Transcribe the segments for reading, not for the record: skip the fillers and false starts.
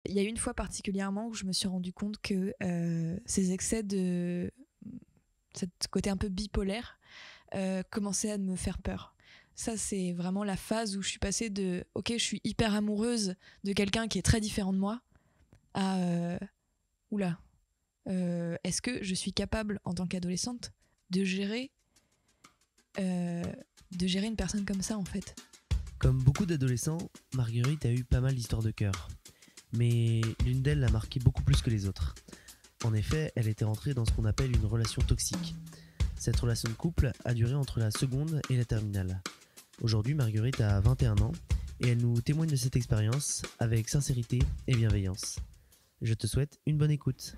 Il y a une fois particulièrement où je me suis rendu compte que ces excès de cet côté un peu bipolaire commençaient à me faire peur. Ça, c'est vraiment la phase où je suis passée de « Ok, je suis hyper amoureuse de quelqu'un qui est très différent de moi » à Oula, est-ce que je suis capable en tant qu'adolescente de gérer une personne comme ça en fait. Comme beaucoup d'adolescents, Marguerite a eu pas mal d'histoires de cœur. Mais l'une d'elles l'a marqué beaucoup plus que les autres. En effet, elle était entrée dans ce qu'on appelle une relation toxique. Cette relation de couple a duré entre la seconde et la terminale. Aujourd'hui, Marguerite a 21 ans et elle nous témoigne de cette expérience avec sincérité et bienveillance. Je te souhaite une bonne écoute.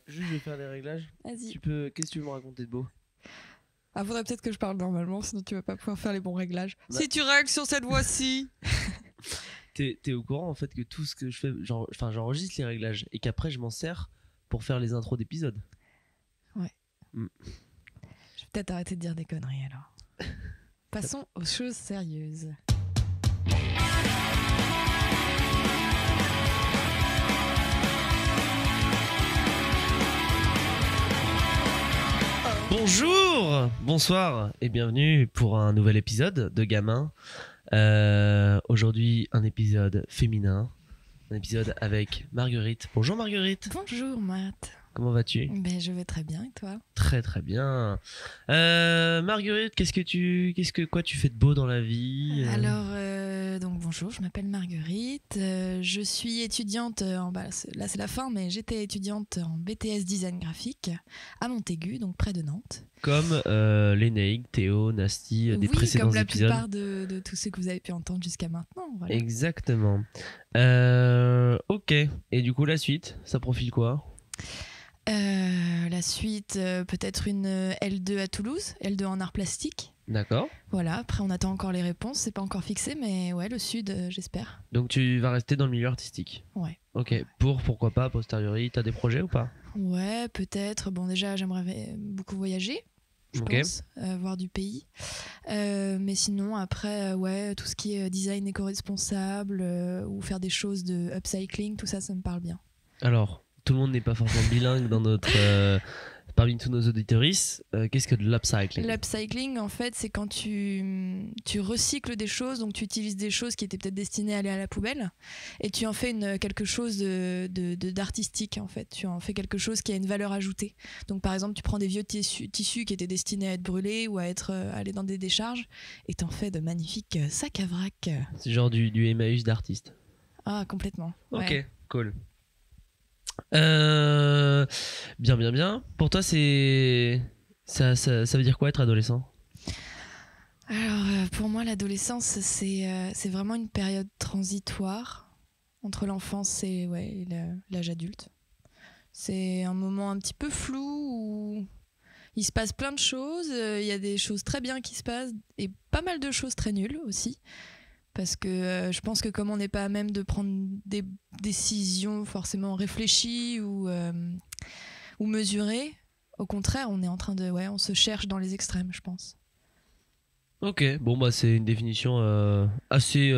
Juste, je vais faire les réglages. Vas-y. Qu'est-ce que tu veux me raconter de beau? Ah, faudrait peut-être que je parle normalement, sinon tu vas pas pouvoir faire les bons réglages. Bah. Si tu règles sur cette voie-ci. T'es au courant en fait que tout ce que je fais, j'enregistre les réglages et qu'après je m'en sers pour faire les intros d'épisodes. Ouais. Je vais peut-être arrêter de dire des conneries alors. Passons aux choses sérieuses. Bonjour, bonsoir et bienvenue pour un nouvel épisode de Gamin. Aujourd'hui, un épisode féminin, un épisode avec Marguerite. Bonjour Marguerite. Bonjour Matt. Comment vas-tu? Ben, je vais très bien et toi? Très très bien. Marguerite, quoi tu fais de beau dans la vie? Alors, donc bonjour, je m'appelle Marguerite. Je suis étudiante là c'est la fin, mais j'étais étudiante en BTS design graphique à Montaigu, donc près de Nantes. Comme Lénaïque, Théo, Nasty, des précédents épisodes. Oui, comme la plupart de tous ceux que vous avez pu entendre jusqu'à maintenant. Voilà. Exactement. Ok. Et du coup, la suite, ça profile quoi? La suite, peut-être une L2 à Toulouse, L2 en art plastique. D'accord. Voilà, après on attend encore les réponses, c'est pas encore fixé, mais ouais, le sud, j'espère. Donc tu vas rester dans le milieu artistique? Ouais. Ok, ouais. pourquoi pas, a posteriori, t'as des projets ou pas? Ouais, peut-être. Bon, déjà, j'aimerais beaucoup voyager, je pense, voir du pays. Mais sinon, après, ouais, tout ce qui est design éco-responsable ou faire des choses de upcycling, tout ça, ça me parle bien. Alors, tout le monde n'est pas forcément bilingue dans notre... Parmi tous nos auditeuristes, qu'est-ce que de l'upcycling? L'upcycling, en fait, c'est quand tu recycles des choses, donc tu utilises des choses qui étaient peut-être destinées à aller à la poubelle, et tu en fais quelque chose d'artistique, en fait. Tu en fais quelque chose qui a une valeur ajoutée. Donc, par exemple, tu prends des vieux tissus qui étaient destinés à être brûlés ou à aller dans des décharges, et t'en fais de magnifiques sacs à vrac. C'est genre du Emmaüs d'artiste. Ah, complètement. Ok, ouais. Cool. Bien. Pour toi, ça veut dire quoi être adolescent? Alors, pour moi, l'adolescence, c'est vraiment une période transitoire entre l'enfance et l'âge adulte. C'est un moment un petit peu flou où il se passe plein de choses. Il y a des choses très bien qui se passent et pas mal de choses très nulles aussi. Parce que je pense que comme on n'est pas à même de prendre des décisions forcément réfléchies ou mesurées, au contraire, on est en train on se cherche dans les extrêmes, je pense. Ok, bon bah c'est une définition assez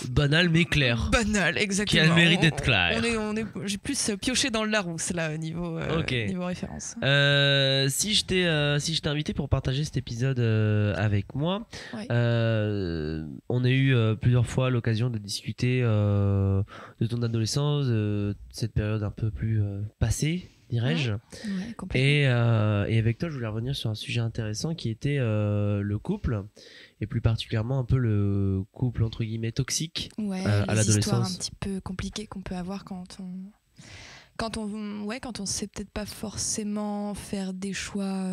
banale mais claire. Banale, exactement. Qui a le mérite d'être claire. J'ai plus pioché dans le Larousse là au niveau référence. Si je t'ai invité pour partager cet épisode avec moi, ouais. On a eu plusieurs fois l'occasion de discuter de ton adolescence, cette période un peu plus passée, dirais-je. Et avec toi, je voulais revenir sur un sujet intéressant qui était le couple, et plus particulièrement un peu le couple entre guillemets toxique à l'adolescence. Les histoires un petit peu compliquées qu'on peut avoir quand on sait peut-être pas forcément faire des choix.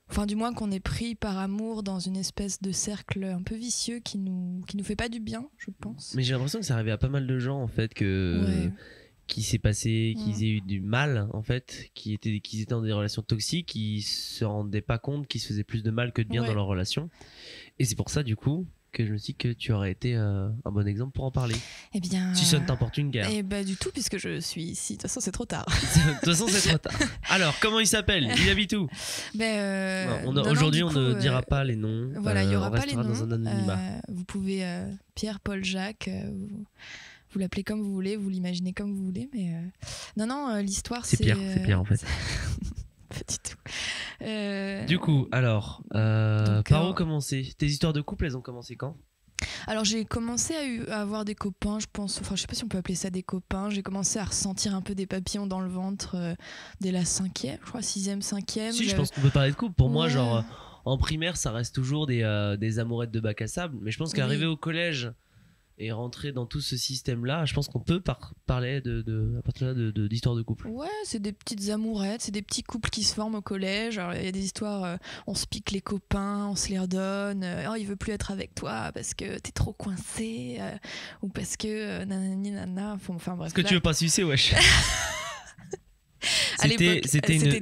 Enfin, du moins qu'on est pris par amour dans une espèce de cercle un peu vicieux qui nous fait pas du bien, je pense. Mais j'ai l'impression que ça arrivait à pas mal de gens en fait qui s'est passé, qu'ils aient eu du mal en fait, qu'ils étaient dans des relations toxiques, qui se rendaient pas compte qu'ils se faisaient plus de mal que de bien dans leur relation. Et c'est pour ça du coup que je me suis dit que tu aurais été un bon exemple pour en parler. Eh bien. Si ça ne t'importe une guerre. Eh ben du tout, puisque je suis ici. De toute façon, c'est trop tard. De toute façon, c'est trop tard. Alors, comment il s'appelle? Il habite où? Aujourd'hui, on ne dira pas les noms. Voilà, il n'y aura pas les noms. Dans un anonymat. Vous pouvez Pierre, Paul, Jacques. Vous l'appelez comme vous voulez, vous l'imaginez comme vous voulez, mais non, l'histoire c'est Pierre, c'est Pierre en fait. Pas du tout. Du coup, alors, par où commencer? Tes histoires de couple, elles ont commencé quand? Alors j'ai commencé à avoir des copains, je pense, enfin je sais pas si on peut appeler ça des copains, j'ai commencé à ressentir un peu des papillons dans le ventre dès la 5e, je crois 6e, 5e. Si, je pense qu'on peut parler de couple. Pour moi, genre, en primaire, ça reste toujours des amourettes de bac à sable, mais je pense qu'arriver au collège et rentrer dans tout ce système-là, je pense qu'on peut parler à partir de d'histoires de couple. Ouais, c'est des petites amourettes, c'est des petits couples qui se forment au collège. Alors il y a des histoires, on se pique les copains, on se les redonne. Oh, il veut plus être avec toi parce que t'es trop coincé ou parce que nanani nana. Enfin bref. Est-ce que tu veux pas sucer, wesh? C'était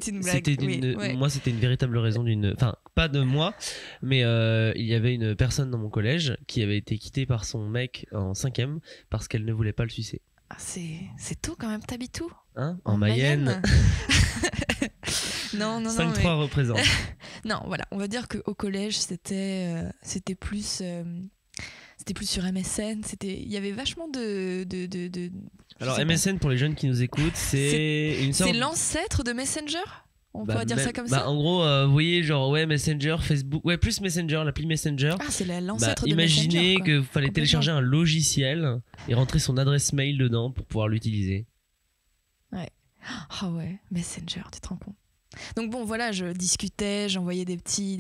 une blague. Moi, c'était une véritable raison enfin, pas de moi, mais il y avait une personne dans mon collège qui avait été quittée par son mec en 5e parce qu'elle ne voulait pas le sucer. Ah, c'est tout quand même, t'habites où? Hein? En Mayenne. Non. 5-3 représente. Non, voilà, on va dire qu'au collège, c'était plus sur MSN, il y avait vachement de Alors MSN, pour les jeunes qui nous écoutent, c'est une sorte... C'est l'ancêtre de Messenger, on pourrait dire ça comme ça. En gros, vous voyez, genre Messenger, Facebook, plus Messenger, l'appli Messenger. Ah, c'est l'ancêtre de Messenger. Imaginez qu'il fallait télécharger un logiciel et rentrer son adresse mail dedans pour pouvoir l'utiliser. Ouais. Ah ouais, Messenger, tu te rends compte? Donc bon, voilà, je discutais, j'envoyais des petits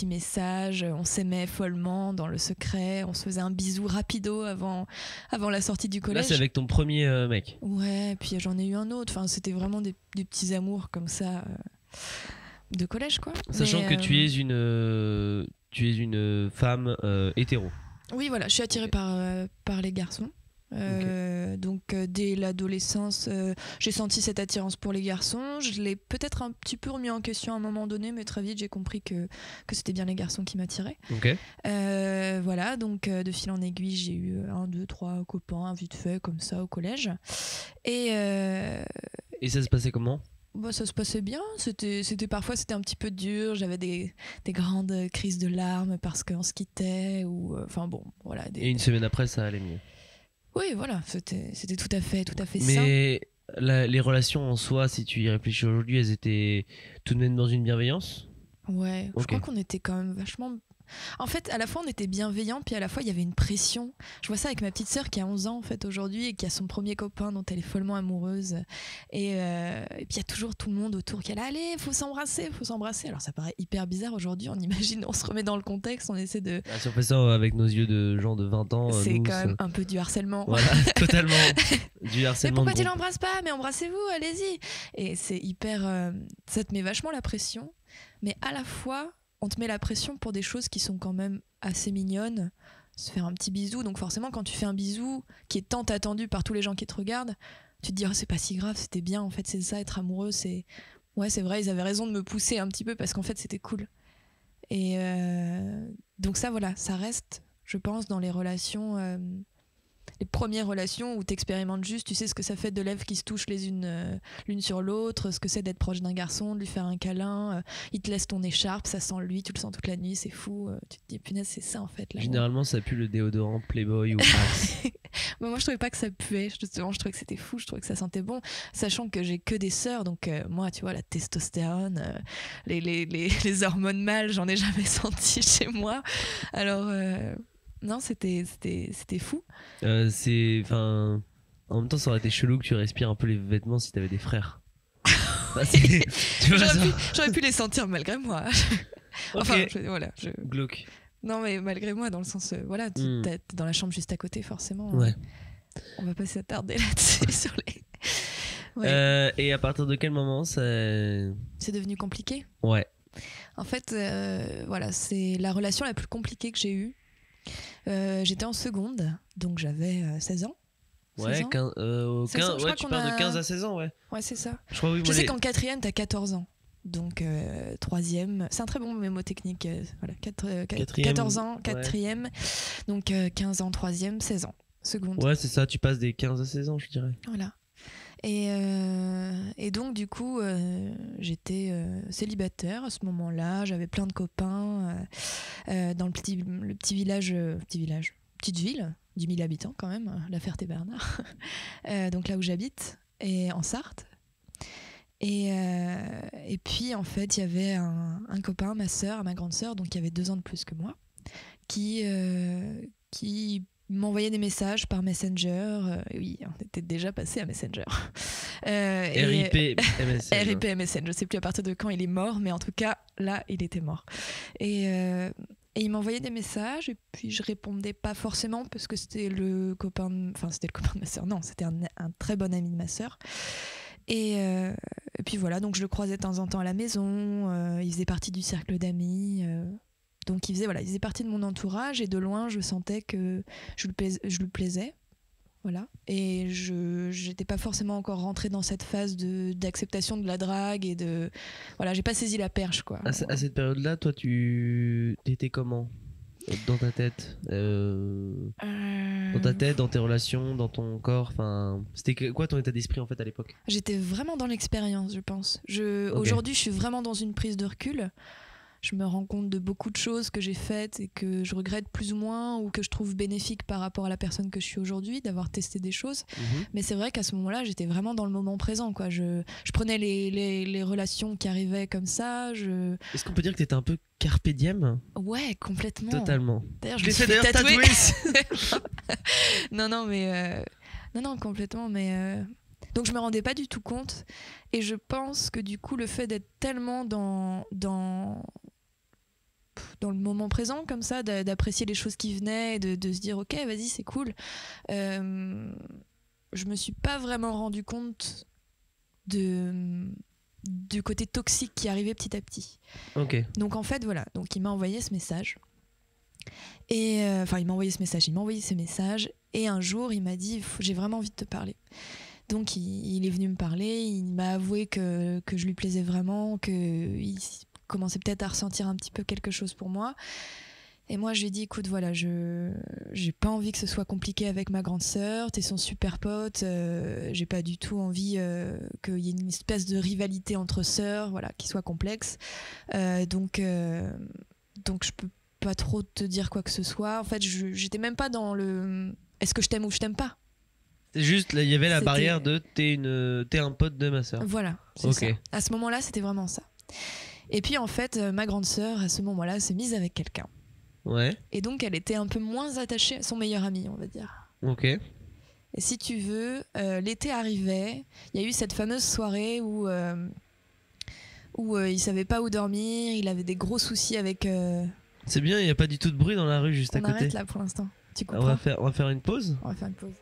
messages, on s'aimait follement dans le secret, on se faisait un bisou rapido avant la sortie du collège. Là, c'est avec ton premier mec. Ouais, puis j'en ai eu un autre, enfin, c'était vraiment des petits amours comme ça de collège, quoi. Sachant que tu es une femme hétéro. Oui, voilà, je suis attirée par les garçons. Okay. Donc dès l'adolescence, j'ai senti cette attirance pour les garçons. Je l'ai peut-être un petit peu remis en question à un moment donné, mais très vite j'ai compris que c'était bien les garçons qui m'attiraient. Okay. Voilà, donc de fil en aiguille, j'ai eu 1, 2, 3 copains vite fait comme ça au collège. Et ça se passait comment? Bah, ça se passait bien, parfois c'était un petit peu dur, j'avais des grandes crises de larmes parce qu'on se quittait ou enfin bon, voilà. Et une semaine après, ça allait mieux. Oui, voilà, c'était tout à fait ça. Mais les relations en soi, si tu y réfléchis aujourd'hui, elles étaient tout de même dans une bienveillance? Ouais, okay. Je crois qu'on était quand même vachement... En fait, à la fois on était bienveillants, puis à la fois il y avait une pression. Je vois ça avec ma petite sœur qui a 11 ans en fait aujourd'hui et qui a son premier copain dont elle est follement amoureuse. Et puis il y a toujours tout le monde autour qui est là, allez, faut s'embrasser. Alors ça paraît hyper bizarre aujourd'hui, on imagine, on se remet dans le contexte, on essaie de... Si on fait ça avec nos yeux de gens de 20 ans... C'est quand même un peu du harcèlement. Voilà, totalement. Du harcèlement. Mais pourquoi tu l'embrasses pas? Mais embrassez-vous, allez-y. Et c'est hyper... ça te met vachement la pression, mais à la fois... on te met la pression pour des choses qui sont quand même assez mignonnes, se faire un petit bisou, donc forcément quand tu fais un bisou qui est tant attendu par tous les gens qui te regardent, tu te dis oh, c'est pas si grave, c'était bien, en fait c'est ça, être amoureux, c'est vrai, ils avaient raison de me pousser un petit peu parce qu'en fait c'était cool. Et donc ça voilà, ça reste, je pense, dans les relations, les premières relations où t'expérimentes juste, tu sais ce que ça fait de lèvres qui se touchent les unes l'une sur l'autre, ce que c'est d'être proche d'un garçon, de lui faire un câlin, il te laisse ton écharpe, ça sent lui, tu le sens toute la nuit, c'est fou, tu te dis punaise c'est ça en fait. Là, généralement ça pue le déodorant Playboy ou Axe. Moi je trouvais pas que ça puait, justement, je trouvais que c'était fou, je trouvais que ça sentait bon, sachant que j'ai que des sœurs, donc moi tu vois la testostérone, les hormones mâles, j'en ai jamais senti chez moi, alors... Non, c'était fou. En même temps, ça aurait été chelou que tu respires un peu les vêtements si t'avais des frères. J'aurais pu les sentir malgré moi. Enfin, glauque. Non, mais malgré moi, dans le sens, voilà, t'es dans la chambre juste à côté, forcément. Ouais. On va pas s'attarder là-dessus sur les... Ouais. Et à partir de quel moment ça... C'est devenu compliqué? Ouais. En fait, voilà, c'est la relation la plus compliquée que j'ai eue. J'étais en seconde, donc j'avais 16 ans. Ouais, 16 ans. 15, tu pars de 15 à 16 ans, ouais. Ouais, c'est ça. Je crois, oui, je sais qu'en quatrième, t'as 14 ans. Donc troisième, c'est un très bon mémotechnique, voilà, Quatrième, 14 ans, ouais. quatrième, donc 15 ans, troisième, 16 ans, seconde. Ouais, c'est ça, tu passes des 15 à 16 ans, je dirais. Voilà. Et donc du coup, j'étais célibataire à ce moment-là, j'avais plein de copains dans le petit village, petite ville, 10 000 habitants quand même, La Ferté-Bernard, donc là où j'habite, et en Sarthe. Et puis en fait, il y avait un copain, ma grande sœur, donc qui avait 2 ans de plus que moi, qui m'envoyait des messages par Messenger. Oui, on était déjà passé à Messenger. RIP MSN. RIP MSN, je sais plus à partir de quand il est mort, mais en tout cas, là, il était mort. Et il m'envoyait des messages, et puis je répondais pas forcément, parce que c'était le copain de ma sœur. Non, c'était un très bon ami de ma sœur. Et puis voilà, donc je le croisais de temps en temps à la maison, il faisait partie du cercle d'amis, donc il faisait partie de mon entourage, et de loin je sentais que je lui plaisais, voilà. Et je n'étais pas forcément encore rentrée dans cette phase d'acceptation de la drague, et voilà, j'ai pas saisi la perche, quoi. À cette période-là, toi, tu étais comment dans ta tête Dans ta tête, dans tes relations, dans ton corps, enfin, c'était quoi ton état d'esprit en fait à l'époque? J'étais vraiment dans l'expérience, je pense. Ok. Aujourd'hui, je suis vraiment dans une prise de recul. Je me rends compte de beaucoup de choses que j'ai faites et que je regrette plus ou moins, ou que je trouve bénéfiques par rapport à la personne que je suis aujourd'hui, d'avoir testé des choses. Mais c'est vrai qu'à ce moment-là, j'étais vraiment dans le moment présent, quoi. Je prenais les relations qui arrivaient comme ça. Est-ce qu'on peut dire que t'étais un peu carpe diem? Ouais, complètement. Totalement. D'ailleurs, je me suis fait tatouer. Non, mais non, complètement. Mais donc je me rendais pas du tout compte, et je pense que du coup, le fait d'être tellement dans le moment présent comme ça, d'apprécier les choses qui venaient, de se dire ok, vas-y, c'est cool, je me suis pas vraiment rendu compte du côté toxique qui arrivait petit à petit. Ok. Donc en fait, voilà, donc il m'a envoyé ce message, et il m'a envoyé ce message, et un jour il m'a dit j'ai vraiment envie de te parler. Donc il est venu me parler, il m'a avoué que je lui plaisais vraiment, qu'il commençait peut-être à ressentir un petit peu quelque chose pour moi. Et moi je lui ai dit écoute, voilà, j'ai pas envie que ce soit compliqué avec ma grande sœur, t'es son super pote, j'ai pas du tout envie qu'il y ait une espèce de rivalité entre sœurs, voilà, qui soit complexe. Donc je peux pas trop te dire quoi que ce soit. En fait, j'étais même pas dans le est-ce que je t'aime ou je t'aime pas. C'est juste, il y avait la C'était- barrière de t'es un pote de ma sœur. Voilà, c'est Ok. ça. À ce moment-là, c'était vraiment ça. Et puis en fait, ma grande sœur, à ce moment-là, s'est mise avec quelqu'un. Ouais. Et donc, elle était un peu moins attachée à son meilleur ami, on va dire. Ok. Et si tu veux, l'été arrivait, il y a eu cette fameuse soirée où il savait pas où dormir, il avait des gros soucis avec... C'est bien, il y a pas du tout de bruit dans la rue juste à On côté. arrête là pour l'instant. Tu on comprends? va faire une pause. On va faire une pause.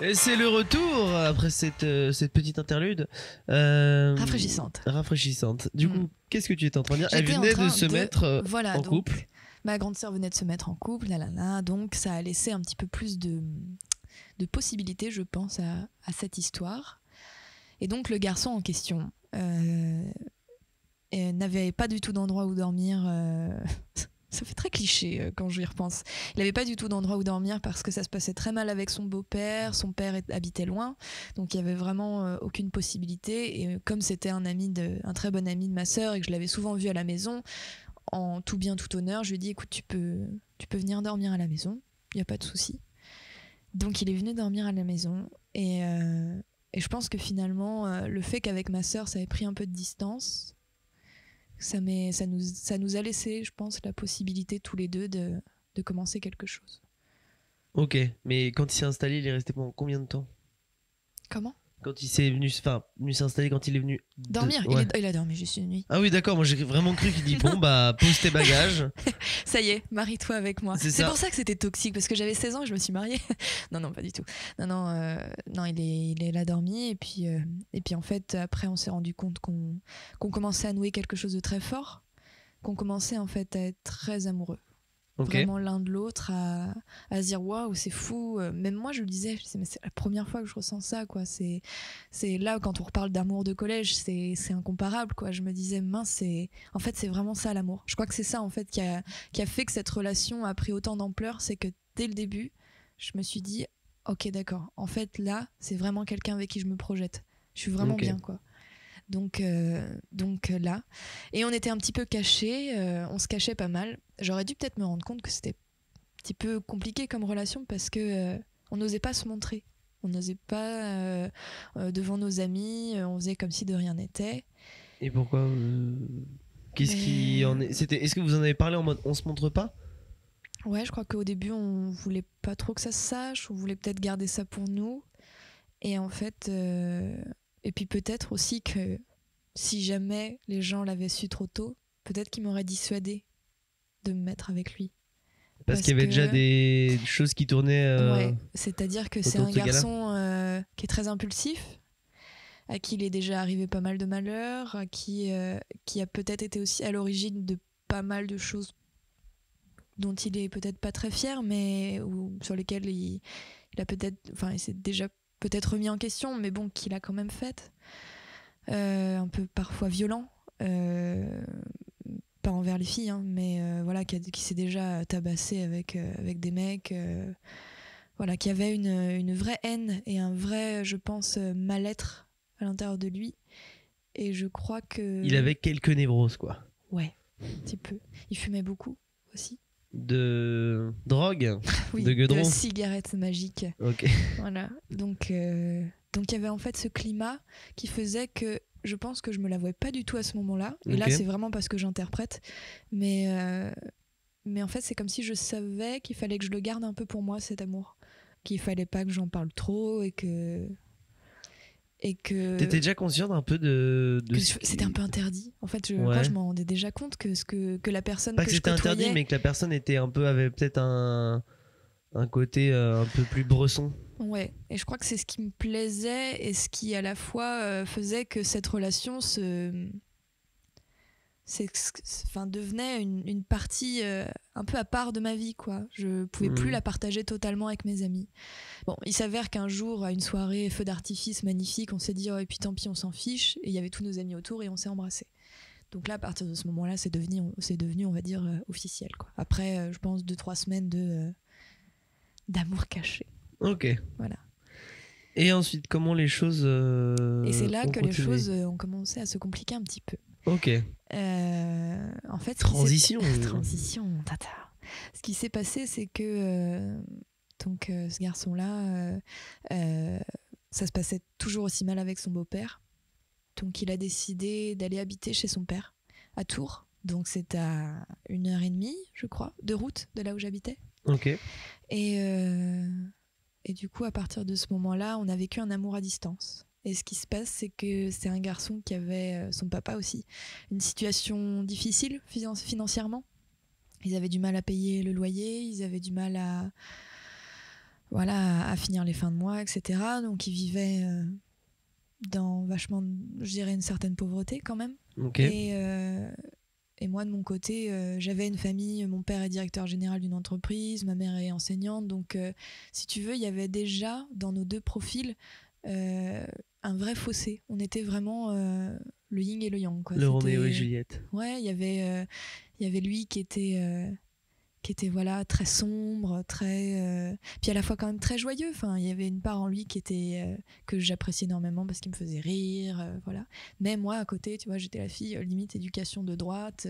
Et c'est le retour après cette petite interlude rafraîchissante. Du coup, qu'est-ce que tu étais en train de dire? Elle venait de se mettre voilà, en donc, couple. Ma grande sœur venait de se mettre en couple, donc ça a laissé un petit peu plus de possibilités, je pense, à cette histoire. Et donc le garçon en question n'avait pas du tout d'endroit où dormir. Ça fait très cliché quand je y repense. Il n'avait pas du tout d'endroit où dormir parce que ça se passait très mal avec son beau-père. Son père habitait loin, donc il y avait vraiment aucune possibilité. Et comme c'était un très bon ami de ma sœur et que je l'avais souvent vu à la maison, en tout bien tout honneur, je lui ai dit écoute, tu peux venir dormir à la maison, il n'y a pas de souci. Donc il est venu dormir à la maison, et je pense que finalement le fait qu'avec ma sœur ça ait pris un peu de distance, ça nous a laissé, je pense, la possibilité tous les deux de commencer quelque chose. Ok, mais quand il s'est installé, il est resté pendant combien de temps? Comment? Quand il s'est venu s'installer, quand il est venu Dormir, ouais. il a dormi juste une nuit. Ah oui, d'accord, moi j'ai vraiment cru qu'il dit bon bah pose tes bagages. Ça y est, marie-toi avec moi. C'est C'est ça. pour ça que c'était toxique, parce que j'avais 16 ans et je me suis mariée. Non, pas du tout. Non, il est là dormi. Et puis en fait, après, on s'est rendu compte qu'on commençait à nouer quelque chose de très fort, qu'on commençait en fait à être très amoureux. Ok. Vraiment l'un de l'autre, à se dire waouh, c'est fou. Même moi, je le disais, mais c'est la première fois que je ressens ça, quoi. C'est là, quand on reparle d'amour de collège, c'est incomparable, quoi. Je me disais, mince, en fait, c'est vraiment ça l'amour. Je crois que c'est ça, en fait, qui a fait que cette relation a pris autant d'ampleur. C'est que dès le début, je me suis dit, ok, d'accord. En fait, là, c'est vraiment quelqu'un avec qui je me projette. Je suis vraiment bien, quoi. Donc là, et on était un petit peu cachés, on se cachait pas mal. J'aurais dû peut-être me rendre compte que c'était un petit peu compliqué comme relation, parce que on n'osait pas se montrer, on n'osait pas devant nos amis, on faisait comme si de rien n'était. Et pourquoi qu'est-ce qui en est est-ce que vous en avez parlé en mode on se montre pas? Ouais, je crois qu'au début on voulait pas trop que ça se sache, on voulait peut-être garder ça pour nous, et en fait et puis peut-être aussi que si jamais les gens l'avaient su trop tôt, peut-être qu'ils m'auraient dissuadé de me mettre avec lui. Parce qu'il y avait déjà des choses qui tournaient. Ouais, c'est-à-dire que c'est un garçon qui est très impulsif, à qui il est déjà arrivé pas mal de malheurs, qui a peut-être été aussi à l'origine de pas mal de choses dont il est peut-être pas très fier, mais sur lesquelles il a peut-être, enfin, il s'est déjà peut-être remis en question, mais bon, qu'il a quand même fait. Un peu parfois violent, pas envers les filles, hein, mais voilà, qui s'est déjà tabassé avec des mecs, voilà, qui avait une vraie haine et un vrai, je pense, mal-être à l'intérieur de lui. Et je crois que... Il avait quelques névroses, quoi. Ouais, un petit peu. Il fumait beaucoup aussi. De drogue. Oui, de gueudron. de cigarettes magiques. Ok. Voilà, donc il y avait en fait ce climat qui faisait que je pense que je me l'avouais pas du tout à ce moment-là. Et là, c'est vraiment parce que j'interprète. Mais en fait, c'est comme si je savais qu'il fallait que je le garde un peu pour moi, cet amour. Qu'il fallait pas que j'en parle trop et que... T'étais déjà consciente un peu de c'était un peu interdit. En fait, moi, je m'en rendais déjà compte que la personne pas que c'était interdit, mais que la personne était avait peut-être un côté un peu plus bresson. Ouais, et je crois que c'est ce qui me plaisait et ce qui à la fois faisait que cette relation devenait une partie un peu à part de ma vie, quoi. Je pouvais plus la partager totalement avec mes amis. Bon, il s'avère qu'un jour, à une soirée feu d'artifice magnifique, on s'est dit oh, et puis tant pis, on s'en fiche, et il y avait tous nos amis autour et on s'est embrassés. Donc là, à partir de ce moment-là, c'est devenu, on va dire, officiel, quoi. Après, je pense 2-3 semaines d'amour caché. Ok. Voilà. Et ensuite, comment les choses et c'est là que les choses ont commencé à se compliquer un petit peu. Ok. En fait, transition. Transition, tata. Ce qui s'est passé, c'est que ce garçon-là, ça se passait toujours aussi mal avec son beau-père. Donc il a décidé d'aller habiter chez son père à Tours. Donc c'est à 1h30, je crois, de route de là où j'habitais. Ok. Et du coup, à partir de ce moment-là, on a vécu un amour à distance. Et ce qui se passe, c'est que c'est un garçon qui avait, son papa aussi, une situation difficile financièrement. Ils avaient du mal à payer le loyer, ils avaient du mal à finir les fins de mois, etc. Donc ils vivaient dans vachement, je dirais, une certaine pauvreté quand même. Okay. Et moi, de mon côté, j'avais une famille. Mon père est directeur général d'une entreprise, ma mère est enseignante. Donc, si tu veux, il y avait déjà dans nos deux profils un vrai fossé. On était vraiment le yin et le yang, quoi. Le Roméo et Juliette. Ouais, il y avait lui qui était voilà, très sombre, très puis à la fois quand même très joyeux. Enfin, il y avait une part en lui qui était que j'appréciais énormément parce qu'il me faisait rire, voilà. Mais moi à côté, tu vois, j'étais la fille limite éducation de droite,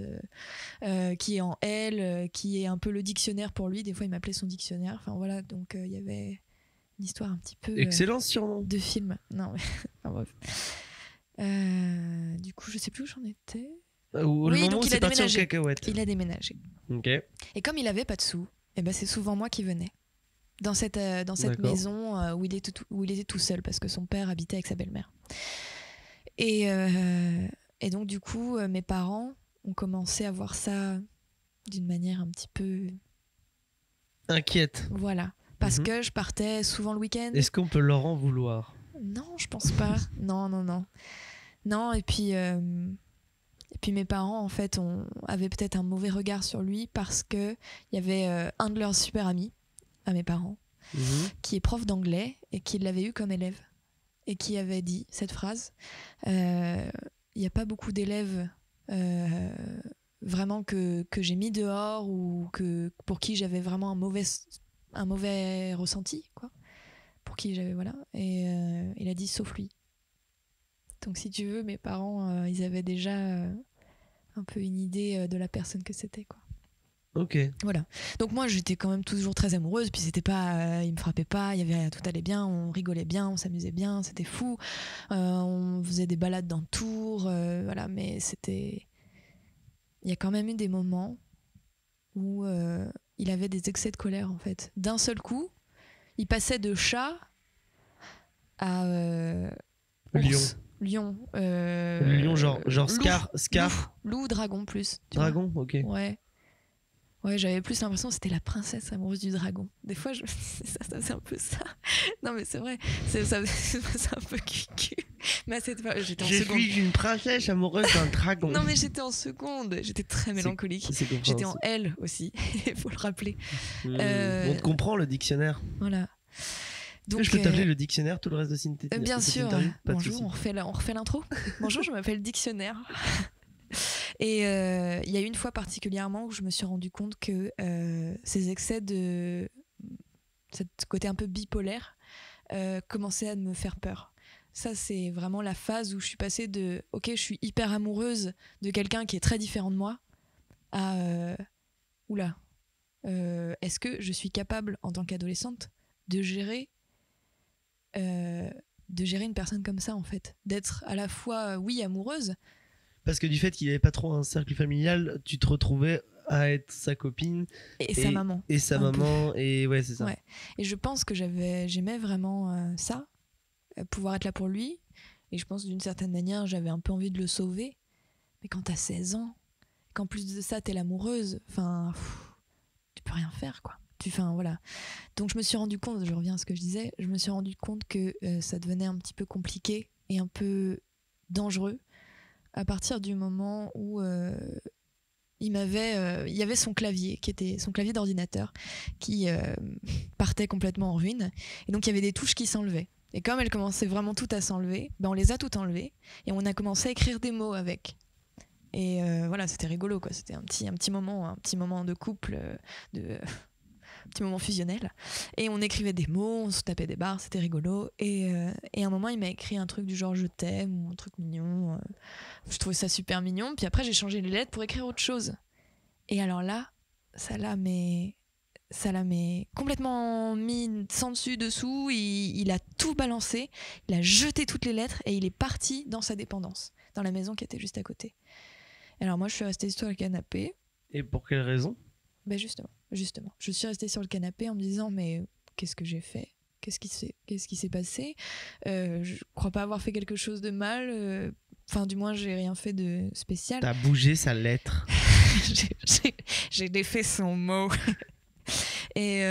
qui est en L, qui est un peu le dictionnaire pour lui. Des fois, il m'appelait son dictionnaire. Enfin voilà, donc il y avait une histoire un petit peu excellent surnom de film. Non, mais enfin, bref. Du coup, je sais plus où j'en étais. Oui, donc il a déménagé. Il a déménagé. Ok. Et comme il avait pas de sous, eh ben c'est souvent moi qui venais. dans cette D'accord. maison où il était tout seul parce que son père habitait avec sa belle-mère. Et donc du coup, mes parents ont commencé à voir ça d'une manière un petit peu... Inquiète. Voilà. Parce Mhm. que je partais souvent le week-end. Est-ce qu'on peut leur en vouloir? Non, je pense pas. Non, non, non. Non, et puis mes parents, en fait, avaient peut-être un mauvais regard sur lui parce qu'il y avait un de leurs super amis, à mes parents, Mhm. qui est prof d'anglais et qui l'avait eu comme élève. Et qui avait dit cette phrase. Il n'y a pas beaucoup d'élèves vraiment que j'ai mis dehors ou pour qui j'avais vraiment un mauvais ressenti, quoi. Pour qui j'avais, voilà. Et il a dit sauf lui. Donc si tu veux, mes parents, ils avaient déjà un peu une idée de la personne que c'était, quoi. Ok. Voilà. Donc moi, j'étais quand même toujours très amoureuse. Puis c'était pas, il me frappait pas. Tout allait bien. On rigolait bien, on s'amusait bien. C'était fou. On faisait des balades dans Tours. Voilà. Mais c'était. Il y a quand même eu des moments où il avait des excès de colère en fait. D'un seul coup, il passait de chat à ours. Lion. Lion, genre Loup. Scar. Loup, dragon plus. Tu vois. Dragon, ok. Ouais. Ouais, j'avais plus l'impression que c'était la princesse amoureuse du dragon. Des fois, c'est un peu ça. Non, mais c'est vrai. C'est un peu cucu. Mais à cette fois, j'étais en seconde. Je suis une princesse amoureuse d'un dragon. Non, mais j'étais en seconde. J'étais très mélancolique. J'étais en L aussi, il faut le rappeler. On te comprend, le dictionnaire. Voilà. Donc, je peux t'appeler le dictionnaire tout le reste de cette bien sûr. Bonjour, on refait l'intro. Bonjour, je m'appelle Dictionnaire. Et il y a une fois particulièrement où je me suis rendu compte que ces excès de ce côté un peu bipolaire commençaient à me faire peur. Ça, c'est vraiment la phase où je suis passée de ok, je suis hyper amoureuse de quelqu'un qui est très différent de moi à oula, est-ce que je suis capable en tant qu'adolescente de gérer une personne comme ça, en fait, d'être à la fois oui amoureuse. Parce que du fait qu'il n'y avait pas trop un cercle familial, tu te retrouvais à être sa copine et sa maman. Et sa maman, et ouais, c'est ça. Ouais. Et je pense que j'aimais vraiment ça, pouvoir être là pour lui. Et je pense d'une certaine manière, j'avais un peu envie de le sauver. Mais quand t'as 16 ans, qu'en plus de ça, t'es l'amoureuse, enfin, tu peux rien faire, quoi. Voilà. Donc je me suis rendu compte, je reviens à ce que je disais, je me suis rendu compte que ça devenait un petit peu compliqué et un peu dangereux à partir du moment où il y avait son clavier, qui était son clavier d'ordinateur, qui partait complètement en ruine. Et donc il y avait des touches qui s'enlevaient. Et comme elles commençaient vraiment toutes à s'enlever, ben on les a toutes enlevées et on a commencé à écrire des mots avec. Et voilà, c'était rigolo, quoi. C'était un petit moment de couple, un petit moment fusionnel. Et on écrivait des mots, on se tapait des barres, c'était rigolo. Et à un moment, il m'a écrit un truc du genre je t'aime ou un truc mignon. Je trouvais ça super mignon. Puis après, j'ai changé les lettres pour écrire autre chose. Et alors là, ça l'a complètement mis sans dessus dessous. Il a tout balancé, il a jeté toutes les lettres et il est parti dans sa dépendance, dans la maison qui était juste à côté. Alors moi, je suis restée sur le canapé. Et pour quelle raison ? Ben justement. Je suis restée sur le canapé en me disant mais qu'est-ce que j'ai fait ? Qu'est-ce qui s'est passé ? Je crois pas avoir fait quelque chose de mal. Enfin, du moins, j'ai rien fait de spécial. T'as bougé sa lettre. J'ai défait son mot. Et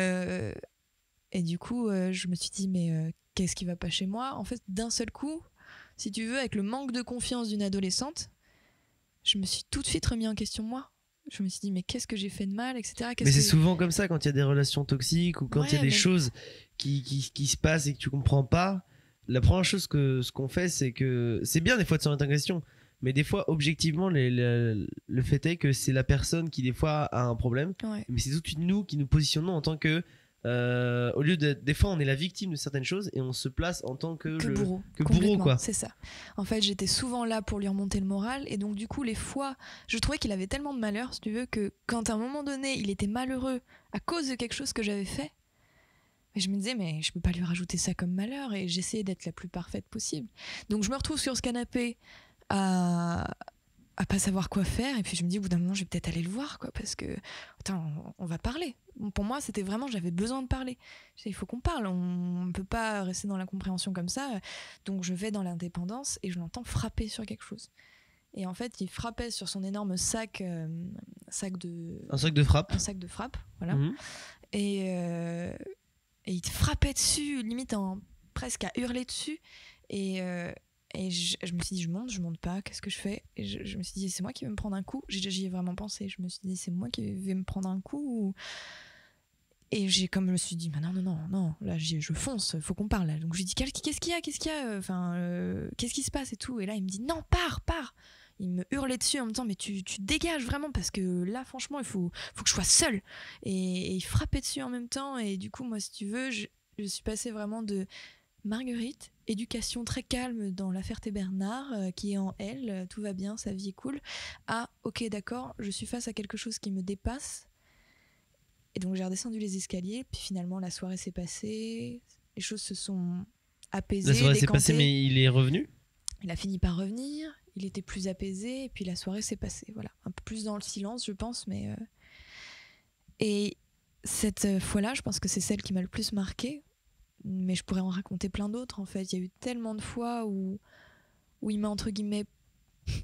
du coup, je me suis dit mais qu'est-ce qui va pas chez moi ? En fait, d'un seul coup, si tu veux, avec le manque de confiance d'une adolescente, je me suis tout de suite remis en question moi. Je me suis dit mais qu'est-ce que j'ai fait de mal, etc. Mais c'est souvent comme ça quand il y a des relations toxiques ou quand il y a des choses qui se passent et que tu comprends pas. La première chose ce qu'on fait, c'est que c'est bien des fois de se remettre en question, mais des fois objectivement le fait est que c'est la personne qui des fois a un problème, mais c'est tout de suite nous qui nous positionnons en tant que au lieu de des fois on est la victime de certaines choses et on se place en tant que bourreau, quoi. C'est ça. En fait, j'étais souvent là pour lui remonter le moral et donc du coup les fois je trouvais qu'il avait tellement de malheur, si tu veux, que quand à un moment donné il était malheureux à cause de quelque chose que j'avais fait, je me disais mais je peux pas lui rajouter ça comme malheur et j'essayais d'être la plus parfaite possible. Donc je me retrouve sur ce canapé à à pas savoir quoi faire. Et puis je me dis, au bout d'un moment, je vais peut-être aller le voir, quoi, parce que, attends, on va parler. Pour moi, c'était vraiment, j'avais besoin de parler. Il faut qu'on parle, on ne peut pas rester dans l'incompréhension comme ça. Donc je vais dans l'indépendance et je l'entends frapper sur quelque chose. Et en fait, il frappait sur son énorme sac, Un sac de frappe. Un sac de frappe, voilà. Mhm. Et il frappait dessus, limite presque à hurler dessus. Et je me suis dit, je monte pas, qu'est-ce que je fais? Et je me suis dit, c'est moi qui vais me prendre un coup. J'y ai vraiment pensé. Je me suis dit, c'est moi qui vais me prendre un coup. Et je me suis dit, bah non, là je fonce, faut qu'on parle. Là. Donc je lui dis, qu'est-ce qu'il y a enfin, qu'est-ce qui se passe et tout. Et là, il me dit, non, pars. Il me hurlait dessus en me disant, mais tu dégages vraiment, parce que là, franchement, il faut que je sois seule. Et il frappait dessus en même temps. Et du coup, moi, si tu veux, je suis passée vraiment de Marguerite, éducation très calme dans La Ferté-Bernard, qui est en elle, tout va bien, sa vie est cool, à ok, d'accord, je suis face à quelque chose qui me dépasse. Et donc j'ai redescendu les escaliers, puis finalement la soirée s'est passée, les choses se sont apaisées. La soirée s'est décantées. passée, mais il est revenu? Il a fini par revenir, il était plus apaisé, et puis la soirée s'est passée. Voilà, un peu plus dans le silence, je pense, mais. Et cette fois-là, je pense que c'est celle qui m'a le plus marquée, mais je pourrais en raconter plein d'autres en fait. Il y a eu tellement de fois où il m'a entre guillemets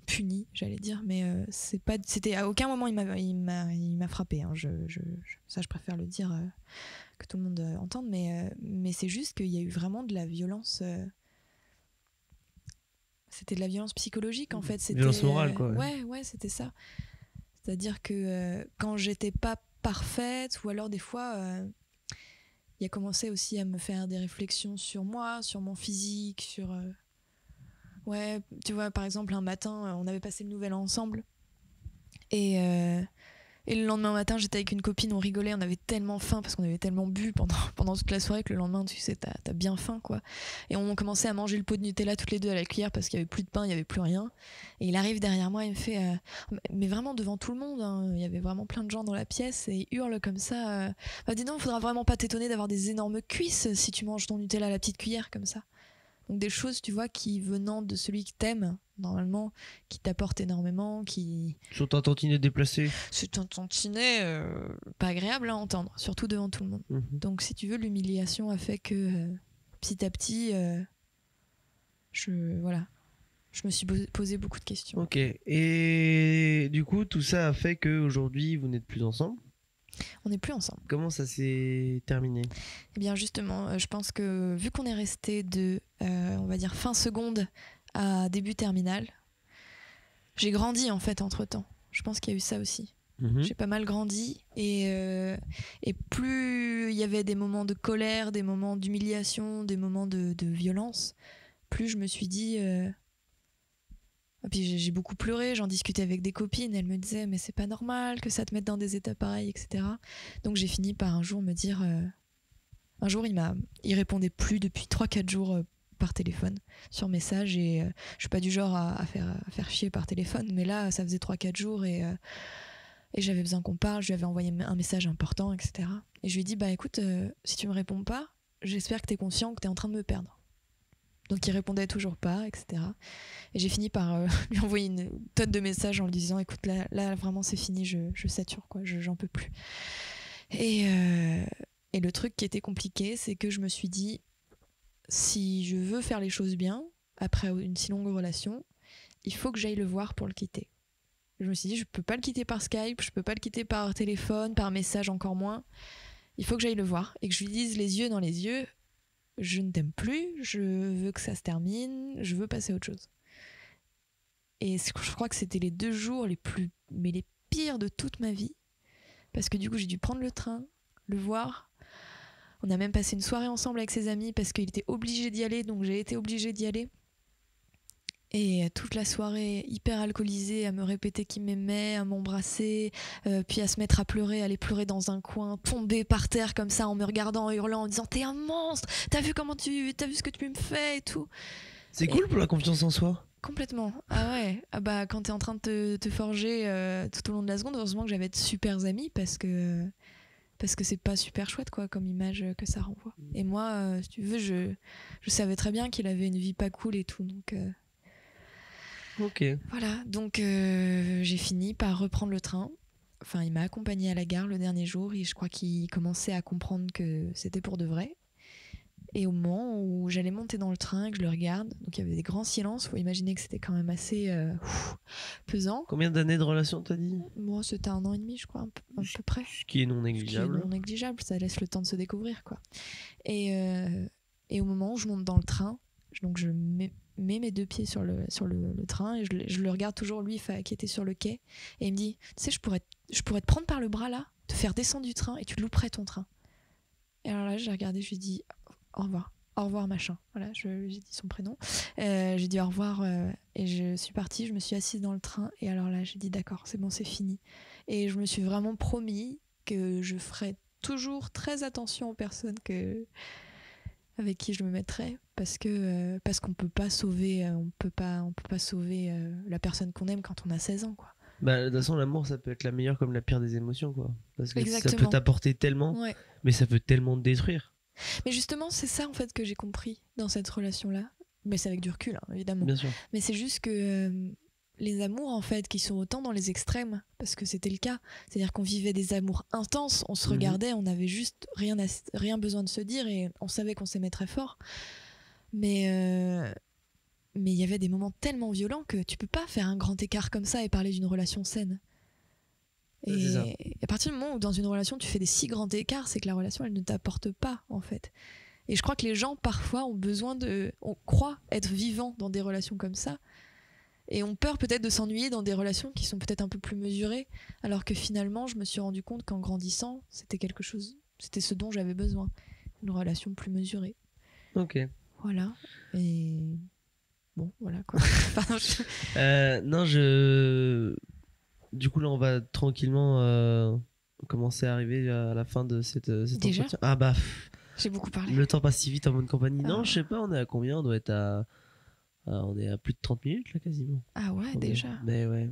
puni, j'allais dire, mais c'était à aucun moment il m'a frappé. Hein. Ça, je préfère le dire, que tout le monde entende, mais c'est juste qu'il y a eu vraiment de la violence. C'était de la violence psychologique en fait. C'était, violence morale, quoi. Ouais, c'était ça. C'est-à-dire que quand j'étais pas parfaite, ou alors des fois, il a commencé aussi à me faire des réflexions sur moi, sur mon physique, sur. Ouais, tu vois, par exemple, un matin, on avait passé le nouvel an ensemble. Et le lendemain matin, j'étais avec une copine, on rigolait, on avait tellement faim parce qu'on avait tellement bu pendant toute la soirée que le lendemain, tu sais, t'as bien faim, quoi. Et on commençait à manger le pot de Nutella toutes les deux à la cuillère parce qu'il y avait plus de pain, il y avait plus rien. Et il arrive derrière moi, il me fait, mais vraiment devant tout le monde, hein, il y avait vraiment plein de gens dans la pièce, et il hurle comme ça. Bah dis donc, faudra vraiment pas t'étonner d'avoir des énormes cuisses si tu manges ton Nutella à la petite cuillère comme ça. Donc des choses, tu vois, qui venant de celui que t'aimes, normalement, qui t'apporte énormément, qui... Sur un tantinet déplacé. C'est un tantinet pas agréable à entendre, surtout devant tout le monde. Donc si tu veux, l'humiliation a fait que petit à petit, je me suis posé beaucoup de questions. Ok, et du coup, tout ça a fait qu'aujourd'hui, vous n'êtes plus ensemble? On n'est plus ensemble. Comment ça s'est terminé? Eh bien justement, je pense que vu qu'on est resté de, on va dire, fin seconde à début terminale, j'ai grandi en fait entre-temps. Je pense qu'il y a eu ça aussi. J'ai pas mal grandi, et plus il y avait des moments de colère, des moments d'humiliation, des moments de violence, plus je me suis dit... Et puis j'ai beaucoup pleuré, j'en discutais avec des copines, elles me disaient mais c'est pas normal que ça te mette dans des états pareils, etc. Donc j'ai fini par un jour me dire... Un jour il répondait plus depuis 3-4 jours par téléphone sur message, et je suis pas du genre à faire chier par téléphone, mais là ça faisait 3-4 jours, et j'avais besoin qu'on parle, je lui avais envoyé un message important, etc. Et je lui ai dit bah écoute, si tu me réponds pas, j'espère que t'es conscient que t'es en train de me perdre. Donc il répondait toujours pas, etc. Et j'ai fini par lui envoyer une tonne de messages en lui disant écoute, là vraiment c'est fini, je sature, quoi, j'en peux plus. Et le truc qui était compliqué, c'est que je me suis dit, si je veux faire les choses bien, après une si longue relation, il faut que j'aille le voir pour le quitter. Je me suis dit, je peux pas le quitter par Skype, je peux pas le quitter par téléphone, par message encore moins. Il faut que j'aille le voir et que je lui dise les yeux dans les yeux, je ne t'aime plus, je veux que ça se termine, je veux passer à autre chose. Et je crois que c'était les 2 jours les pires de toute ma vie, parce que du coup j'ai dû prendre le train, le voir. On a même passé une soirée ensemble avec ses amis parce qu'il était obligé d'y aller, donc j'ai été obligée d'y aller. Et toute la soirée hyper alcoolisée, à me répéter qu'il m'aimait, à m'embrasser, puis à se mettre à pleurer, à aller pleurer dans un coin, tomber par terre comme ça en me regardant, en hurlant, en disant t'es un monstre, t'as vu ce que tu me fais et tout. C'est cool pour la confiance en soi. Complètement. Ah ouais. Ah bah quand t'es en train de te forger tout au long de la seconde, heureusement que j'avais de super amis parce que c'est pas super chouette, quoi, comme image que ça renvoie. Et moi, si tu veux, je savais très bien qu'il avait une vie pas cool et tout, donc... Ok. Voilà, donc j'ai fini par reprendre le train. Enfin, il m'a accompagnée à la gare le dernier jour et je crois qu'il commençait à comprendre que c'était pour de vrai. Et au moment où j'allais monter dans le train et que je le regarde, donc il y avait des grands silences, faut imaginer que c'était quand même assez pesant. Combien d'années de relation t'as dit? Moi, c'était 1 an et demi, je crois, à peu près. Ce qui est non Ce qui est négligeable. non négligeable, ça laisse le temps de se découvrir, quoi. Et au moment où je monte dans le train, donc je mets mes 2 pieds sur le train et je le regarde toujours, lui, qui était sur le quai, et il me dit, tu sais, je pourrais te prendre par le bras là, te faire descendre du train et tu louperais ton train. Et alors là, j'ai regardé, je lui ai dit au revoir machin. Voilà, j'ai dit son prénom. J'ai dit au revoir et je suis partie, je me suis assise dans le train et alors là, j'ai dit d'accord, c'est bon, c'est fini. Et je me suis vraiment promis que je ferais toujours très attention aux personnes avec qui je me mettrais parce qu'on peut pas sauver la personne qu'on aime quand on a 16 ans, quoi. Bah, de toute façon, l'amour, ça peut être la meilleure comme la pire des émotions, quoi. Parce que ça peut Exactement. t'apporter tellement, Ouais. mais ça peut tellement te détruire. Mais justement, c'est ça en fait que j'ai compris dans cette relation-là. Mais c'est avec du recul, hein, évidemment. Bien sûr. Mais c'est juste que les amours en fait qui sont autant dans les extrêmes, parce que c'était le cas, c'est-à-dire qu'on vivait des amours intenses, on se regardait, on avait juste rien besoin de se dire et on savait qu'on s'aimait très fort. Mais il y avait des moments tellement violents que tu peux pas faire un grand écart comme ça et parler d'une relation saine. C'est ça. Et à partir du moment où dans une relation tu fais des si grands écarts, c'est que la relation elle ne t'apporte pas en fait. Et je crois que les gens parfois on croit être vivants dans des relations comme ça et ont peur peut-être de s'ennuyer dans des relations qui sont peut-être un peu plus mesurées, alors que finalement je me suis rendu compte qu'en grandissant c'était ce dont j'avais besoin, une relation plus mesurée. Ok. Voilà. Et bon, voilà quoi. Pardon, Non, du coup, là, on va tranquillement commencer à arriver à la fin de cet Déjà entretien. Ah bah, j'ai beaucoup parlé. le temps passe si vite en bonne compagnie. Non, Ah. je sais pas, on est à combien? On doit être on est à plus de 30 minutes, là, quasiment. Ah ouais, déjà. Mais ouais.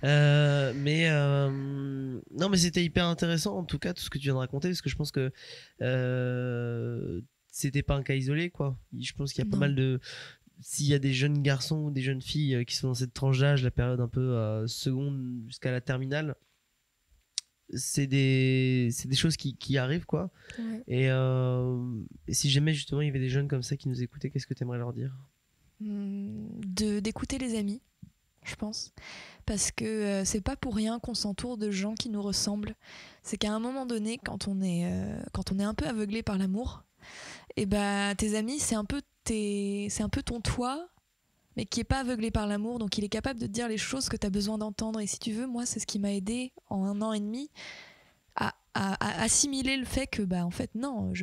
Non, mais c'était hyper intéressant, en tout cas, tout ce que tu viens de raconter, parce que je pense que c'était pas un cas isolé, quoi. Je pense qu'il y a pas mal de... S'il y a des jeunes garçons ou des jeunes filles qui sont dans cette tranche d'âge, la période un peu seconde jusqu'à la terminale, c'est des choses qui arrivent, quoi. Ouais. Et si jamais justement il y avait des jeunes comme ça qui nous écoutaient, qu'est-ce que tu aimerais leur dire? D'écouter les amis, je pense. Parce que c'est pas pour rien qu'on s'entoure de gens qui nous ressemblent. C'est qu'à un moment donné, quand on est un peu aveuglé par l'amour, et bah tes amis, c'est un peu ton toit, mais qui est pas aveuglé par l'amour, donc il est capable de te dire les choses que tu as besoin d'entendre. Et si tu veux, moi, c'est ce qui m'a aidé en 1 an et demi à assimiler le fait que, bah en fait, non,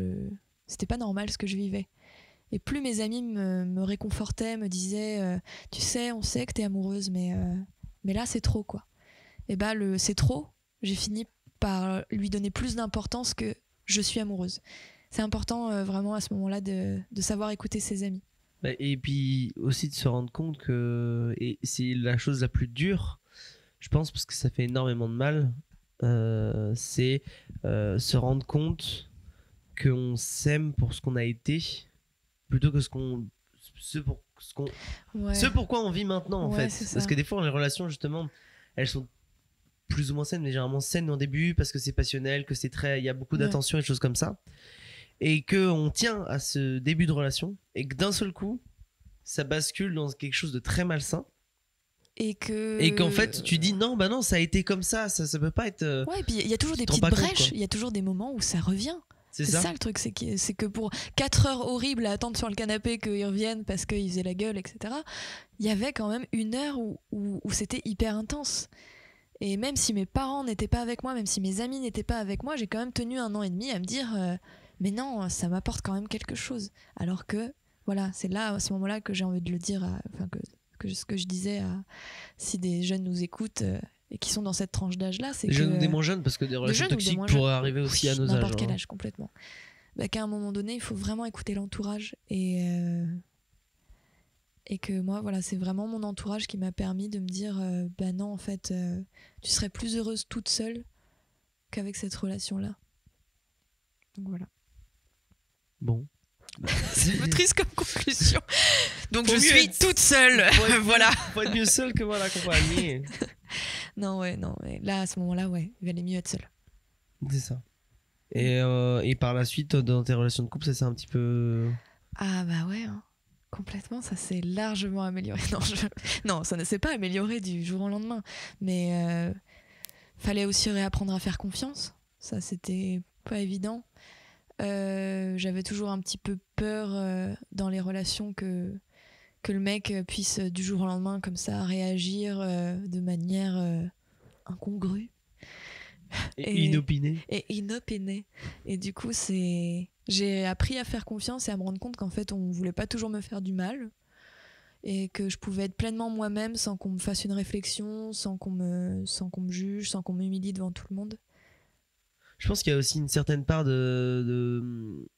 c'était pas normal ce que je vivais. Et plus mes amis me réconfortaient, me disaient tu sais, on sait que t'es amoureuse, mais là c'est trop, quoi. Et bah c'est trop, j'ai fini par lui donner plus d'importance que je suis amoureuse. C'est important vraiment à ce moment-là de savoir écouter ses amis. Et puis aussi de se rendre compte que, et c'est la chose la plus dure, je pense, parce que ça fait énormément de mal, c'est se rendre compte qu'on s'aime pour ce qu'on a été plutôt que ce pourquoi on vit maintenant, en fait. Parce que des fois les relations, justement, elles sont plus ou moins saines, mais généralement saines au début parce que c'est passionnel, que il y a beaucoup d'attention et des choses comme ça, et que on tient à ce début de relation et que d'un seul coup ça bascule dans quelque chose de très malsain. Et qu'en fait tu dis non, bah non, ça a été comme ça peut pas être. Ouais, et puis il y a toujours des petites brèches, il y a toujours des moments où ça revient. C'est ça le truc, c'est que pour 4 heures horribles à attendre sur le canapé qu'ils reviennent parce qu'ils faisaient la gueule, etc., il y avait quand même 1 heure où c'était hyper intense. Et même si mes parents n'étaient pas avec moi, même si mes amis n'étaient pas avec moi, j'ai quand même tenu 1 an et demi à me dire mais non, ça m'apporte quand même quelque chose. Alors que, voilà, c'est là, à ce moment-là, que j'ai envie de le dire, ce que je disais si des jeunes nous écoutent et qui sont dans cette tranche d'âge-là, c'est des jeunes ou des moins jeunes, parce que des relations toxiques pourraient arriver aussi à nos âges. N'importe quel âge, complètement. Bah, qu'à un moment donné, il faut vraiment écouter l'entourage et que moi, voilà, c'est vraiment mon entourage qui m'a permis de me dire bah non, en fait, tu serais plus heureuse toute seule qu'avec cette relation-là. Donc voilà. Bon. C'est un peu triste comme conclusion. Donc je suis être... toute seule. Voilà. Faut être mieux seule que mal accompagnée. Non, mais là, à ce moment-là, il valait mieux être seule. C'est ça. Et par la suite, dans tes relations de couple, ça s'est un petit peu... Ah bah ouais, hein. Complètement, ça s'est largement amélioré. Non, ça ne s'est pas amélioré du jour au lendemain. Mais fallait aussi réapprendre à faire confiance. Ça, c'était pas évident. J'avais toujours un petit peu peur dans les relations que le mec puisse du jour au lendemain comme ça réagir de manière incongrue. Et inopinée. Et inopinée. Et du coup, j'ai appris à faire confiance et à me rendre compte qu'en fait, on voulait pas toujours me faire du mal et que je pouvais être pleinement moi-même sans qu'on me fasse une réflexion, sans qu'on me juge, sans qu'on m'humilie devant tout le monde. Je pense qu'il y a aussi une certaine part dans une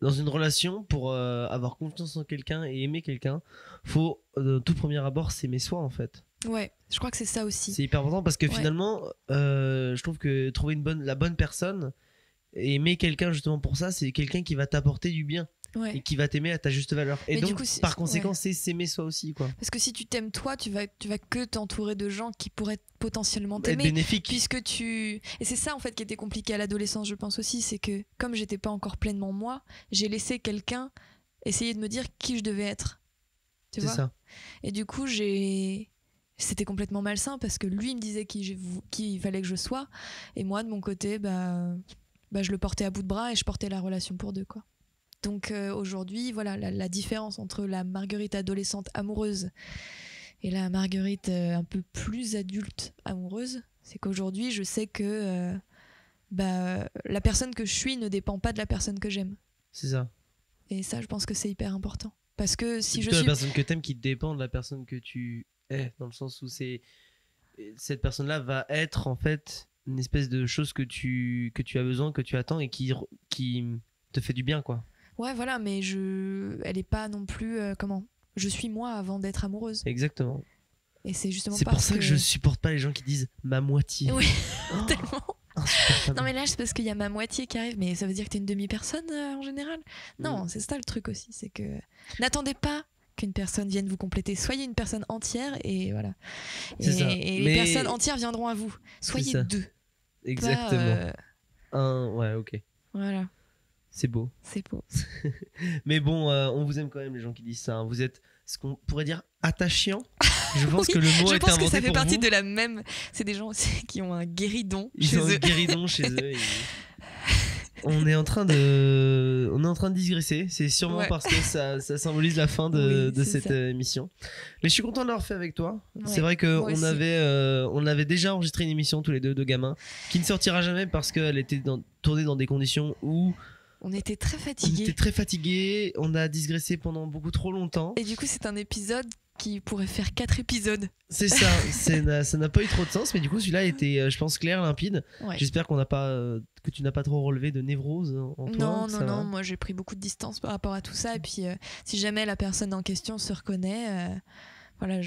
relation, pour avoir confiance en quelqu'un et aimer quelqu'un, faut tout premier abord s'aimer soi en fait. Ouais, je crois que c'est ça aussi. C'est hyper important parce que finalement, je trouve que trouver la bonne personne et aimer quelqu'un justement pour ça, c'est quelqu'un qui va t'apporter du bien. Et qui va t'aimer à ta juste valeur. Et donc, par conséquent, c'est s'aimer soi aussi, quoi. Parce que si tu t'aimes toi, tu vas que t'entourer de gens qui pourraient potentiellement t'aimer. Être bénéfique. Et c'est ça, en fait, qui était compliqué à l'adolescence, je pense aussi, c'est que comme j'étais pas encore pleinement moi, j'ai laissé quelqu'un essayer de me dire qui je devais être. Tu vois ? C'est ça. Et du coup, c'était complètement malsain parce que lui, il me disait qui il fallait que je sois. Et moi, de mon côté, je le portais à bout de bras et je portais la relation pour deux, quoi. Donc aujourd'hui, voilà, la différence entre la Marguerite adolescente amoureuse et la Marguerite un peu plus adulte amoureuse, c'est qu'aujourd'hui, je sais que la personne que je suis ne dépend pas de la personne que j'aime. C'est ça. Et ça, je pense que c'est hyper important. Parce que si je suis... la personne que t'aimes qui dépend de la personne que tu es, dans le sens où cette personne-là va être en fait une espèce de chose que tu as besoin, que tu attends et qui te fait du bien, quoi. Ouais, voilà, mais elle est pas non plus je suis moi avant d'être amoureuse. Exactement. Et c'est justement pour ça que je supporte pas les gens qui disent ma moitié. Oui, tellement. Non mais là c'est parce qu'il y a ma moitié qui arrive, mais ça veut dire que t'es une demi-personne en général. Non, c'est ça le truc aussi, c'est que n'attendez pas qu'une personne vienne vous compléter, soyez une personne entière et voilà. Et les personnes entières viendront à vous. Soyez deux. Exactement. Ouais, ok. Voilà. C'est beau. C'est beau. Mais bon, on vous aime quand même les gens qui disent ça. Hein. Vous êtes ce qu'on pourrait dire attachant. Je pense que le mot est inventé pour vous. Je pense que ça fait partie de la même. C'est des gens aussi qui ont un guéridon. Ils ont un guéridon chez eux. On est en train de digresser. C'est sûrement parce que ça symbolise la fin de cette émission. Mais je suis content de l'avoir fait avec toi. Ouais, c'est vrai qu'on avait déjà enregistré une émission tous les deux de gamins qui ne sortira jamais parce qu'elle était tournée dans des conditions où on était très fatigués. On a digressé pendant beaucoup trop longtemps. Et du coup, c'est un épisode qui pourrait faire 4 épisodes. C'est ça. Ça n'a pas eu trop de sens, mais du coup, celui-là était, je pense, clair, limpide. Ouais. J'espère que tu n'as pas trop relevé de névrose en toi. Non. Moi, j'ai pris beaucoup de distance par rapport à tout ça. Et puis, si jamais la personne en question se reconnaît, voilà,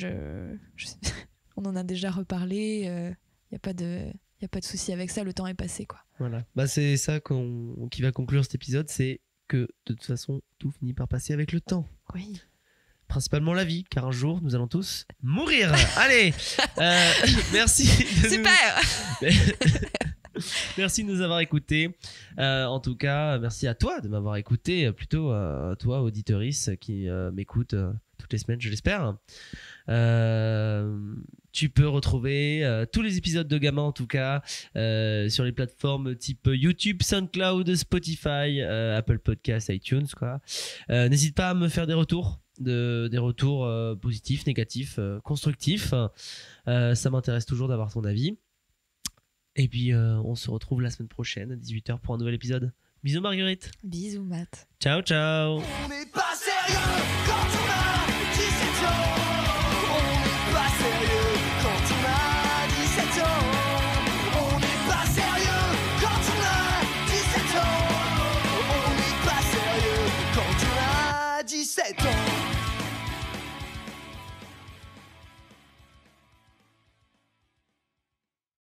on en a déjà reparlé. Il n'y a pas de souci avec ça. Le temps est passé, quoi. Voilà. C'est ça qui va conclure cet épisode, c'est que de toute façon, tout finit par passer avec le temps. Oui. Principalement la vie, car un jour, nous allons tous mourir. Allez, merci. Super. Merci de nous avoir écoutés. En tout cas, merci à toi de m'avoir écouté, plutôt à toi, auditorice, qui m'écoute toutes les semaines, je l'espère. Tu peux retrouver tous les épisodes de Gamin, en tout cas, sur les plateformes type YouTube, SoundCloud, Spotify, Apple Podcasts, iTunes, quoi. N'hésite pas à me faire des retours. Des retours positifs, négatifs, constructifs. Ça m'intéresse toujours d'avoir ton avis. Et puis on se retrouve la semaine prochaine à 18h pour un nouvel épisode. Bisous Marguerite. Bisous Matt. Ciao ciao. On n'est pas sérieux.